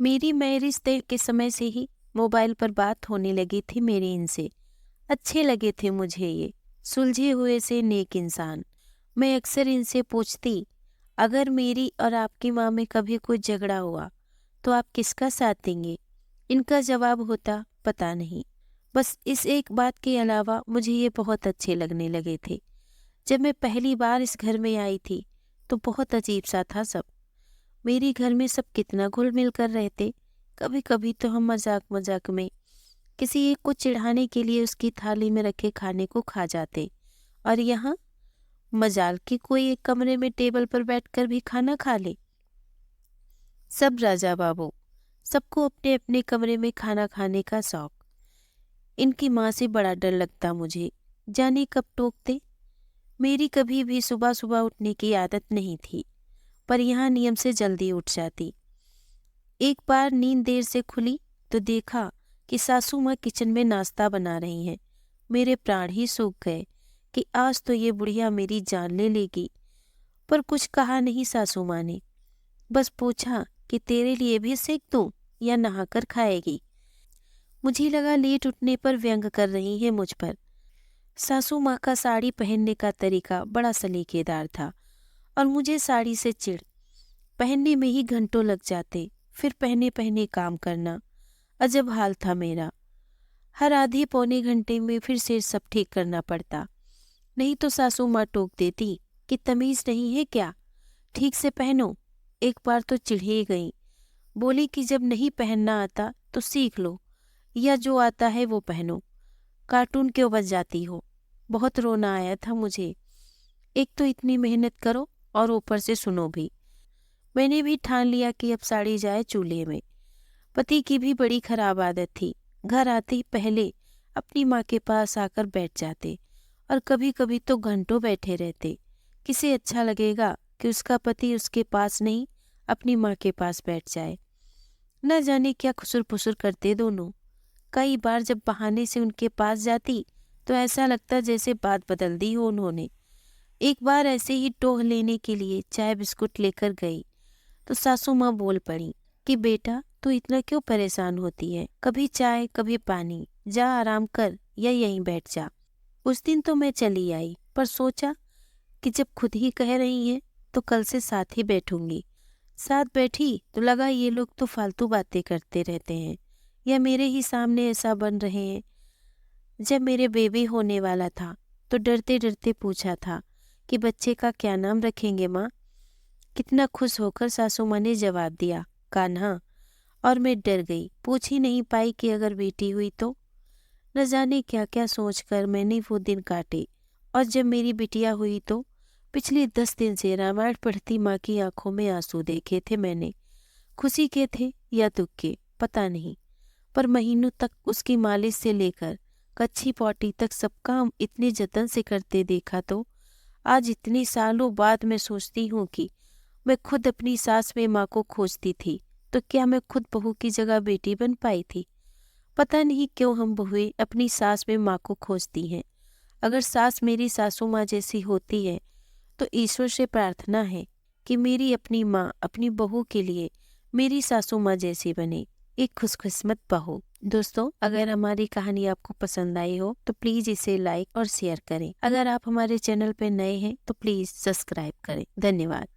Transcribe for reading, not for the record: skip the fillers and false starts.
मेरी मैरिज तय के समय से ही मोबाइल पर बात होने लगी थी मेरी इनसे। अच्छे लगे थे मुझे ये सुलझे हुए से नेक इंसान। मैं अक्सर इनसे पूछती, अगर मेरी और आपकी माँ में कभी कोई झगड़ा हुआ तो आप किसका साथ देंगे? इनका जवाब होता, पता नहीं। बस इस एक बात के अलावा मुझे ये बहुत अच्छे लगने लगे थे। जब मैं पहली बार इस घर में आई थी तो बहुत अजीब सा था सब। मेरे घर में सब कितना घुल मिल कर रहते। कभी कभी तो हम मजाक मजाक में किसी एक को चिढ़ाने के लिए उसकी थाली में रखे खाने को खा जाते, और यहाँ मजाल कि कोई एक कमरे में टेबल पर बैठकर भी खाना खा ले। सब राजा बाबू, सबको अपने अपने कमरे में खाना खाने का शौक। इनकी माँ से बड़ा डर लगता मुझे, जाने कब टोकते। मेरी कभी भी सुबह सुबह उठने की आदत नहीं थी, पर यहाँ नियम से जल्दी उठ जाती। एक बार नींद देर से खुली तो देखा कि सासू माँ किचन में नाश्ता बना रही हैं। मेरे प्राण ही सूख गए कि आज तो ये बुढ़िया मेरी जान ले लेगी। पर कुछ कहा नहीं सासू माँ ने, बस पूछा कि तेरे लिए भी सेक दूं या नहाकर खाएगी। मुझे लगा लेट उठने पर व्यंग कर रही है मुझ पर। सासू माँ का साड़ी पहनने का तरीका बड़ा सलीकेदार था और मुझे साड़ी से चिढ़। पहनने में ही घंटों लग जाते, फिर पहने पहने काम करना। अजब हाल था मेरा। हर आधे पौने घंटे में फिर से सब ठीक करना पड़ता, नहीं तो सासू माँ टोक देती कि तमीज नहीं है क्या, ठीक से पहनो। एक बार तो चिढ़े गई, बोली कि जब नहीं पहनना आता तो सीख लो, या जो आता है वो पहनो, कार्टून क्यों बज जाती हो। बहुत रोना आया था मुझे। एक तो इतनी मेहनत करो और ऊपर से सुनो भी। मैंने भी ठान लिया कि अब साड़ी जाए चूल्हे में। पति की भी बड़ी खराब आदत थी, घर आते ही पहले अपनी माँ के पास आकर बैठ जाते, और कभी कभी तो घंटों बैठे रहते। किसे अच्छा लगेगा कि उसका पति उसके पास नहीं अपनी माँ के पास बैठ जाए। न जाने क्या खुसुर फुसुर करते दोनों। कई बार जब बहाने से उनके पास जाती तो ऐसा लगता जैसे बात बदल दी हो उन्होंने। एक बार ऐसे ही टोह लेने के लिए चाय बिस्कुट लेकर गई तो सासू माँ बोल पड़ी कि बेटा तू इतना क्यों परेशान होती है, कभी चाय कभी पानी, जा आराम कर या यहीं बैठ जा। उस दिन तो मैं चली आई, पर सोचा कि जब खुद ही कह रही हैं तो कल से साथ ही बैठूंगी। साथ बैठी तो लगा ये लोग तो फालतू बातें करते रहते हैं, या मेरे ही सामने ऐसा बन रहे हैं। जब मेरे बेबी होने वाला था तो डरते डरते पूछा था कि बच्चे का क्या नाम रखेंगे माँ। कितना खुश होकर सासू माँ ने जवाब दिया, कान्हा। और मैं डर गई, पूछ ही नहीं पाई कि अगर बेटी हुई तो। न जाने क्या क्या सोचकर मैंने वो दिन काटे। और जब मेरी बिटिया हुई तो पिछले 10 दिन से रामायण पढ़ती माँ की आंखों में आंसू देखे थे मैंने। खुशी के थे या दुख के पता नहीं, पर महीनों तक उसकी मालिश से लेकर कच्ची पॉटी तक सब काम इतने जतन से करते देखा तो आज इतने सालों बाद मैं सोचती हूँ कि मैं खुद अपनी सास में माँ को खोजती थी तो क्या मैं खुद बहू की जगह बेटी बन पाई थी। पता नहीं क्यों हम बहुएं अपनी सास में माँ को खोजती हैं। अगर सास मेरी सासू माँ जैसी होती है तो ईश्वर से प्रार्थना है कि मेरी अपनी माँ अपनी बहू के लिए मेरी सासू माँ जैसी बने, एक खुशकिस्मत बहू। दोस्तों, अगर हमारी कहानी आपको पसंद आई हो तो प्लीज इसे लाइक और शेयर करें। अगर आप हमारे चैनल पे नए हैं तो प्लीज सब्सक्राइब करें। धन्यवाद।